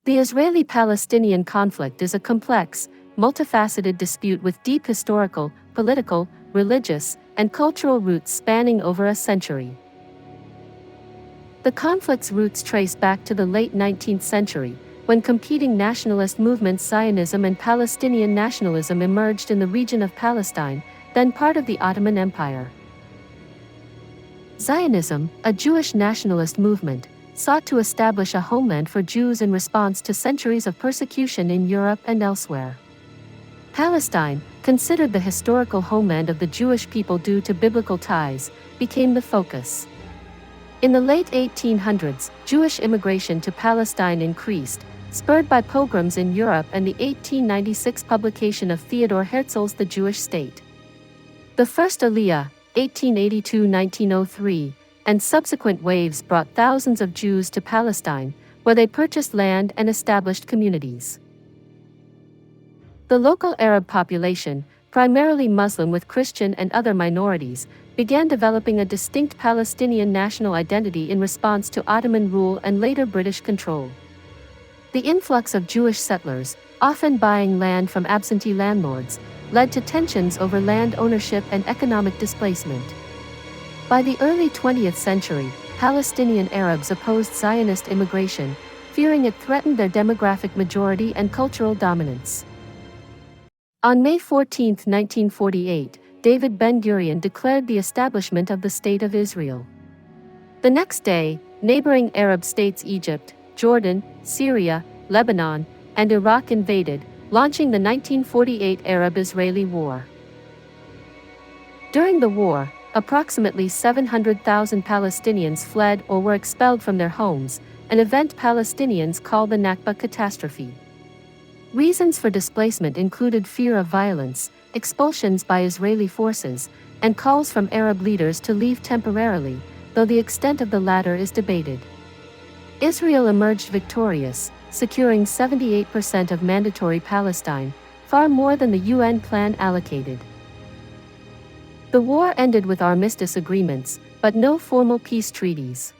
The Israeli-Palestinian conflict is a complex, multifaceted dispute with deep historical, political, religious, and cultural roots spanning over a century. The conflict's roots trace back to the late 19th century, when competing nationalist movements Zionism and Palestinian nationalism emerged in the region of Palestine, then part of the Ottoman Empire. Zionism, a Jewish nationalist movement, sought to establish a homeland for Jews in response to centuries of persecution in Europe and elsewhere. Palestine, considered the historical homeland of the Jewish people due to biblical ties, became the focus. In the late 1800s, Jewish immigration to Palestine increased, spurred by pogroms in Europe and the 1896 publication of Theodor Herzl's The Jewish State. The first Aliyah, 1882–1903, and subsequent waves brought thousands of Jews to Palestine, where they purchased land and established communities. The local Arab population, primarily Muslim with Christian and other minorities, began developing a distinct Palestinian national identity in response to Ottoman rule and later British control. The influx of Jewish settlers, often buying land from absentee landlords, led to tensions over land ownership and economic displacement. By the early 20th century, Palestinian Arabs opposed Zionist immigration, fearing it threatened their demographic majority and cultural dominance. On May 14, 1948, David Ben-Gurion declared the establishment of the State of Israel. The next day, neighboring Arab states Egypt, Jordan, Syria, Lebanon, and Iraq invaded, launching the 1948 Arab-Israeli War. During the war, approximately 700,000 Palestinians fled or were expelled from their homes, an event Palestinians call the Nakba catastrophe. Reasons for displacement included fear of violence, expulsions by Israeli forces, and calls from Arab leaders to leave temporarily, though the extent of the latter is debated. Israel emerged victorious, securing 78% of mandatory Palestine, far more than the UN plan allocated. The war ended with armistice agreements, but no formal peace treaties.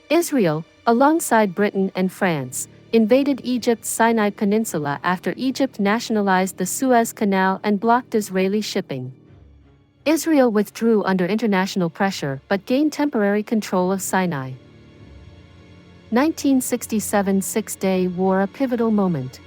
Israel, alongside Britain and France, invaded Egypt's Sinai Peninsula after Egypt nationalized the Suez Canal and blocked Israeli shipping. Israel withdrew under international pressure but gained temporary control of Sinai. 1967 Six-Day War, a pivotal moment.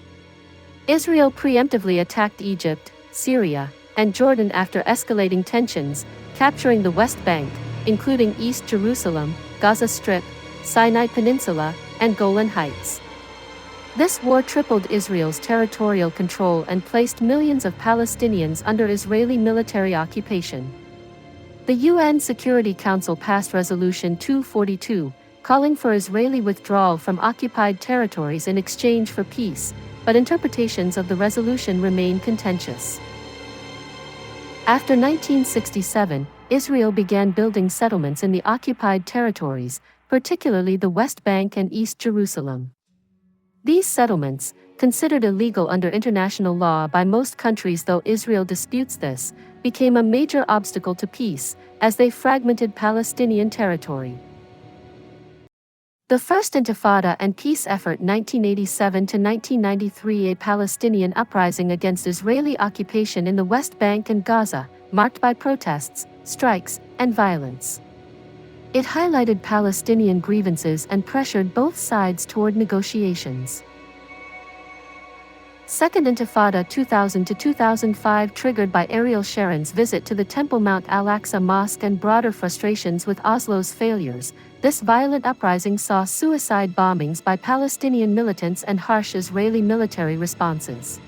Israel preemptively attacked Egypt, Syria, and Jordan after escalating tensions, capturing the West Bank, including East Jerusalem, Gaza Strip, Sinai Peninsula, and Golan Heights. This war tripled Israel's territorial control and placed millions of Palestinians under Israeli military occupation. The UN Security Council passed Resolution 242, calling for Israeli withdrawal from occupied territories in exchange for peace, but interpretations of the resolution remain contentious. After 1967, Israel began building settlements in the occupied territories, particularly the West Bank and East Jerusalem. These settlements, considered illegal under international law by most countries though Israel disputes this, became a major obstacle to peace, as they fragmented Palestinian territory. The First Intifada and Peace Effort 1987–1993, a Palestinian uprising against Israeli occupation in the West Bank and Gaza, marked by protests, strikes, and violence. It highlighted Palestinian grievances and pressured both sides toward negotiations. Second Intifada 2000–2005, triggered by Ariel Sharon's visit to the Temple Mount Al-Aqsa Mosque and broader frustrations with Oslo's failures, this violent uprising saw suicide bombings by Palestinian militants and harsh Israeli military responses.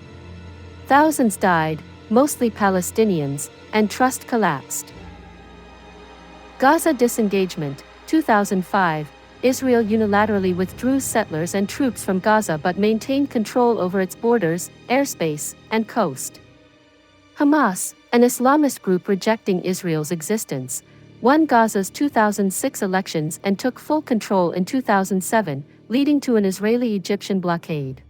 Thousands died, mostly Palestinians, and trust collapsed. Gaza disengagement, 2005. Israel unilaterally withdrew settlers and troops from Gaza but maintained control over its borders, airspace, and coast. Hamas, an Islamist group rejecting Israel's existence, won Gaza's 2006 elections and took full control in 2007, leading to an Israeli-Egyptian blockade.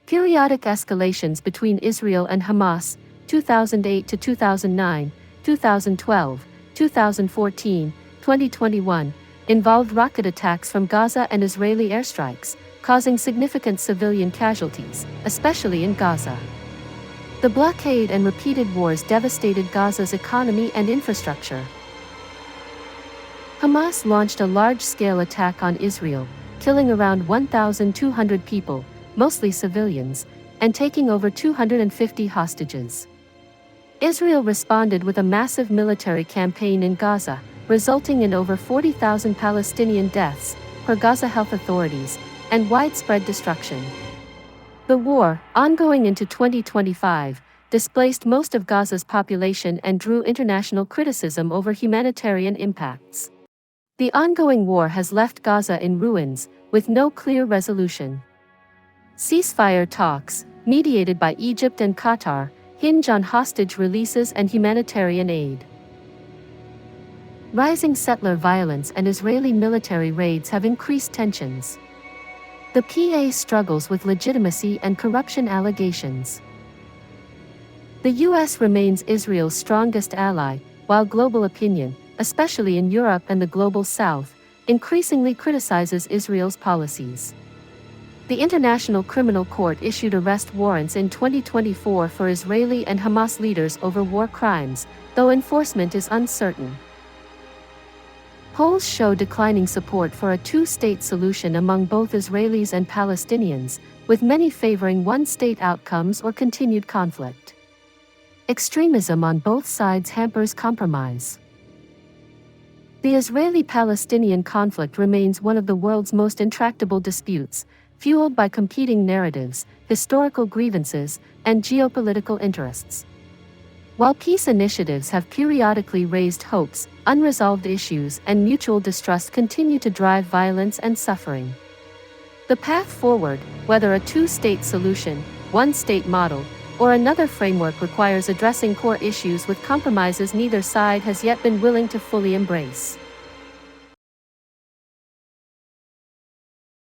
Periodic escalations between Israel and Hamas, 2008–2009, 2012, 2014, 2021, involved rocket attacks from Gaza and Israeli airstrikes, causing significant civilian casualties, especially in Gaza. The blockade and repeated wars devastated Gaza's economy and infrastructure. Hamas launched a large-scale attack on Israel, killing around 1,200 people, mostly civilians, and taking over 250 hostages. Israel responded with a massive military campaign in Gaza, resulting in over 40,000 Palestinian deaths, per Gaza health authorities, and widespread destruction. The war, ongoing into 2025, displaced most of Gaza's population and drew international criticism over humanitarian impacts. The ongoing war has left Gaza in ruins, with no clear resolution. Ceasefire talks, mediated by Egypt and Qatar, hinge on hostage releases and humanitarian aid. Rising settler violence and Israeli military raids have increased tensions. The PA struggles with legitimacy and corruption allegations. The US remains Israel's strongest ally, while global opinion, especially in Europe and the Global South, increasingly criticizes Israel's policies. The International Criminal Court issued arrest warrants in 2024 for Israeli and Hamas leaders over war crimes, though enforcement is uncertain. Polls show declining support for a two-state solution among both Israelis and Palestinians, with many favoring one-state outcomes or continued conflict. Extremism on both sides hampers compromise. The Israeli-Palestinian conflict remains one of the world's most intractable disputes, fueled by competing narratives, historical grievances, and geopolitical interests. While peace initiatives have periodically raised hopes, unresolved issues and mutual distrust continue to drive violence and suffering. The path forward, whether a two-state solution, one-state model, or another framework, requires addressing core issues with compromises neither side has yet been willing to fully embrace.